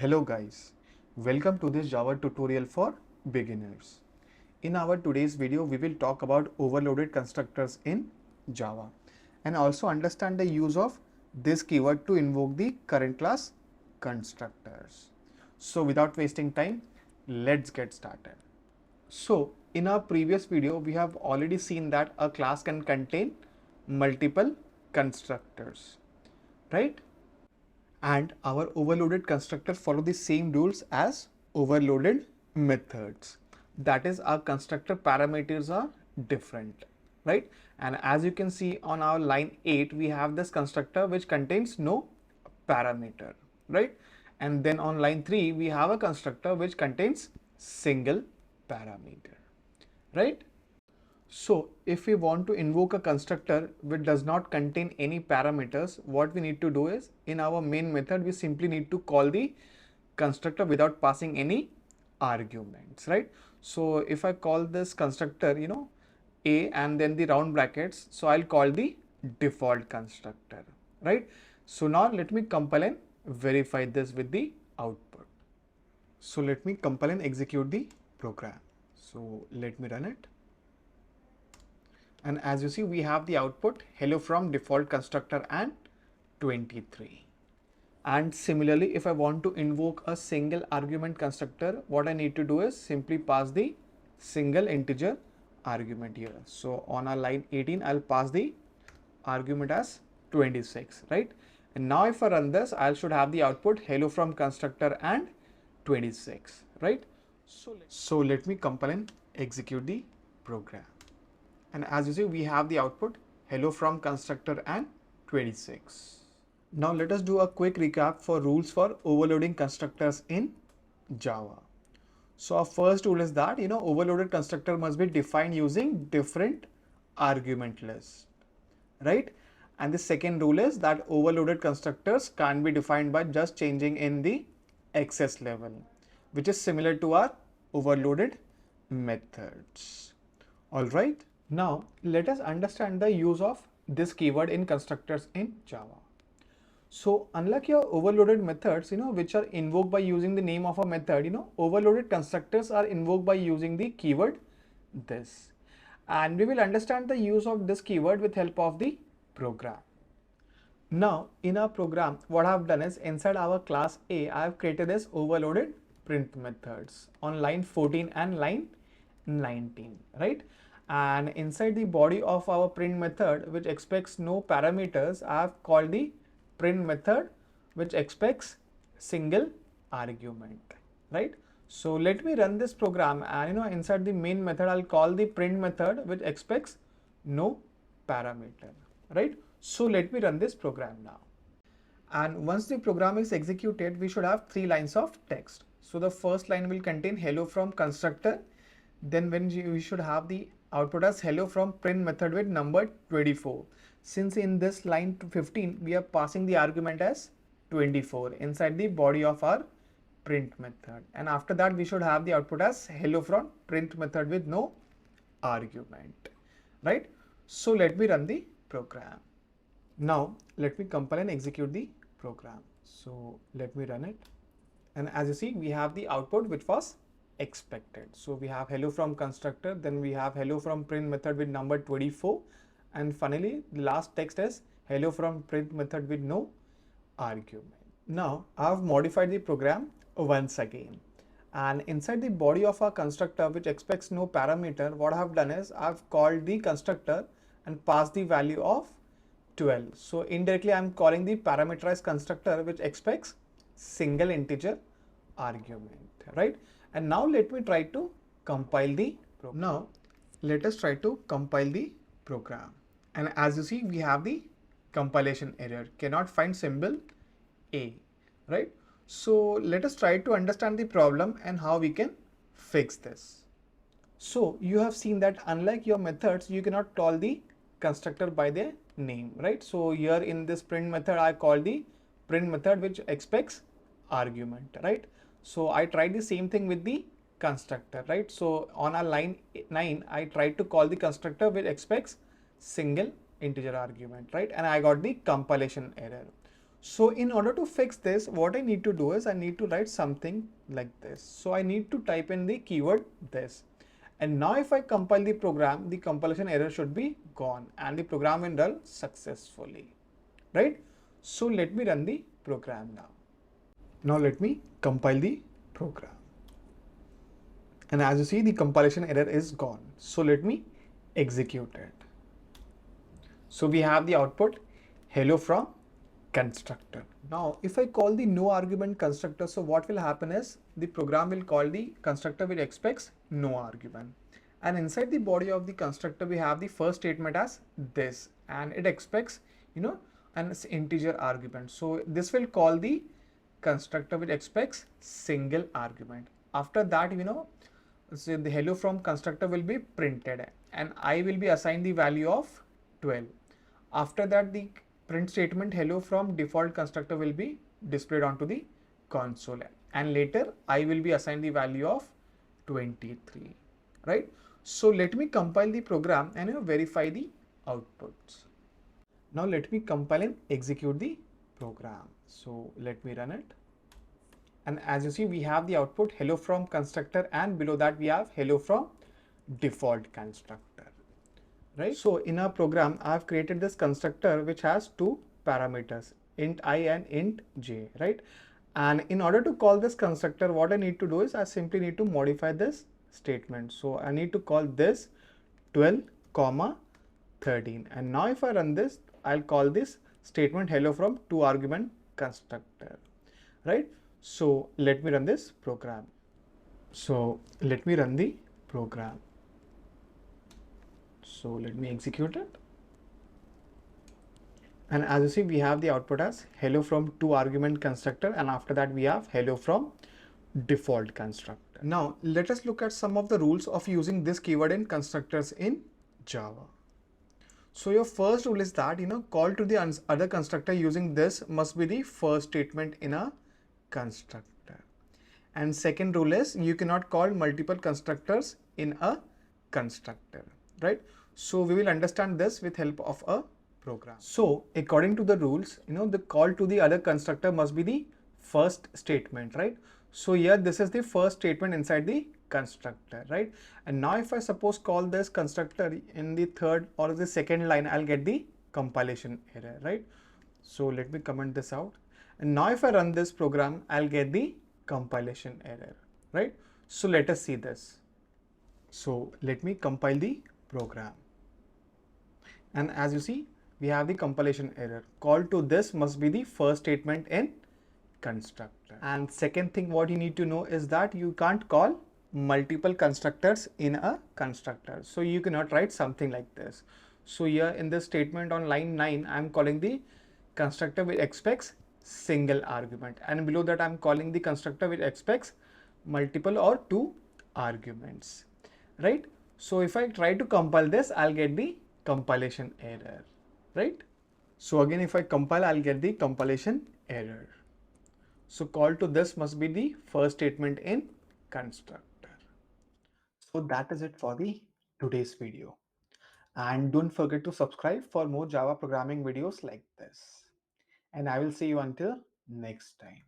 Hello guys, welcome to this Java tutorial for beginners. In our today's video, we will talk about overloaded constructors in Java and also understand the use of this keyword to invoke the current class constructors. So without wasting time, let's get started. So in our previous video, we have already seen that a class can contain multiple constructors, right? And our overloaded constructor follow the same rules as overloaded methods. That is, our constructor parameters are different, right? And as you can see on our line 8, we have this constructor which contains no parameter, right? And then on line 3, we have a constructor which contains single parameter, right? So if we want to invoke a constructor which does not contain any parameters, what we need to do is in our main method, we simply need to call the constructor without passing any arguments, right? So if I call this constructor, A and then the round brackets, so I'll call the default constructor, right? So now let me compile and verify this with the output. So let me compile and execute the program. So let me run it. And as you see, we have the output hello from default constructor and 23. And similarly, if I want to invoke a single argument constructor, what I need to do is simply pass the single integer argument here. So on our line 18, I'll pass the argument as 26, right? And now if I run this, I should have the output hello from constructor and 26, right? So let me compile and execute the program. And as you see, we have the output hello from constructor and 26. Now let us do a quick recap for rules for overloading constructors in Java. So our first rule is that overloaded constructor must be defined using different argument list, right? And the second rule is that overloaded constructors can't be defined by just changing in the access level, which is similar to our overloaded methods. All right. Now, let us understand the use of this keyword in constructors in Java. So, unlike your overloaded methods, which are invoked by using the name of a method, overloaded constructors are invoked by using the keyword this. And we will understand the use of this keyword with help of the program. Now, in our program, what I have done is inside our class A, I have created this overloaded print methods on line 14 and line 19, right? And inside the body of our print method, which expects no parameters, I have called the print method which expects single argument, right? So let me run this program and inside the main method, I'll call the print method which expects no parameter, right? So let me run this program now. And once the program is executed, we should have 3 lines of text. So the first line will contain hello from constructor. Then we should have the output as hello from print method with number 24. Since in this line 15, we are passing the argument as 24 inside the body of our print method. And after that, we should have the output as hello from print method with no argument, right? So let me run the program. Now let me compile and execute the program. So let me run it. And as you see, we have the output which was expected. So we have hello from constructor, then we have hello from print method with number 24, and finally the last text is hello from print method with no argument. Now I have modified the program once again, and inside the body of our constructor which expects no parameter, what I have done is I have called the constructor and passed the value of 12. So indirectly I am calling the parameterized constructor which expects single integer argument, right? And now let me try to compile the program. Now let us try to compile the program. And as you see, we have the compilation error, cannot find symbol A, right? So let us try to understand the problem and how we can fix this. So you have seen that unlike your methods, you cannot call the constructor by their name, right? So here in this print method, I call the print method which expects argument, right? So I tried the same thing with the constructor, right? So on our line 9, I tried to call the constructor which expects single integer argument, right? And I got the compilation error. So in order to fix this, what I need to do is I need to write something like this. So I need to type in the keyword this. And now if I compile the program, the compilation error should be gone and the program will run successfully, right? So let me run the program now. Now let me compile the program. And as you see, the compilation error is gone. So let me execute it. So we have the output hello from constructor. Now if I call the no argument constructor, so what will happen is the program will call the constructor which expects no argument. And inside the body of the constructor, we have the first statement as this, and it expects, an integer argument. So this will call the constructor which expects single argument. After that, so the hello from constructor will be printed and I will be assigned the value of 12. After that, the print statement hello from default constructor will be displayed onto the console, and later I will be assigned the value of 23, right? So let me compile the program and verify the outputs. Now let me compile and execute the program. So let me run it. And as you see, we have the output hello from constructor, and below that we have hello from default constructor, right? So in our program, I've created this constructor which has two parameters, int I and int j, right? And in order to call this constructor, what I need to do is I simply need to modify this statement. So I need to call this 12 comma 13, and now if I run this, I'll call this statement hello from two argument constructor, right? So let me run this program. So let me run the program. So let me execute it. And as you see, we have the output as hello from two argument constructor, and after that we have hello from default constructor. Now let us look at some of the rules of using this keyword in constructors in Java. So your first rule is that call to the other constructor using this must be the first statement in a constructor. And second rule is you cannot call multiple constructors in a constructor, right? So we will understand this with help of a program. So according to the rules, the call to the other constructor must be the first statement, right? So here this is the first statement inside the constructor, right? And now if I suppose call this constructor in the third or the second line, I'll get the compilation error, right? So let me comment this out. And now if I run this program, I'll get the compilation error, right? So let us see this. So let me compile the program. And as you see, we have the compilation error. Call to this must be the first statement in constructor. And second thing what you need to know is that you can't call multiple constructors in a constructor. So you cannot write something like this. So here in this statement on line 9, I'm calling the constructor which expects single argument, and below that I'm calling the constructor which expects multiple or two arguments, right? So if I try to compile this, I'll get the compilation error, right? So again, if I compile, I'll get the compilation error. So call to this must be the first statement in constructor. So that is it for the today's video. And don't forget to subscribe for more Java programming videos like this. And I will see you until next time.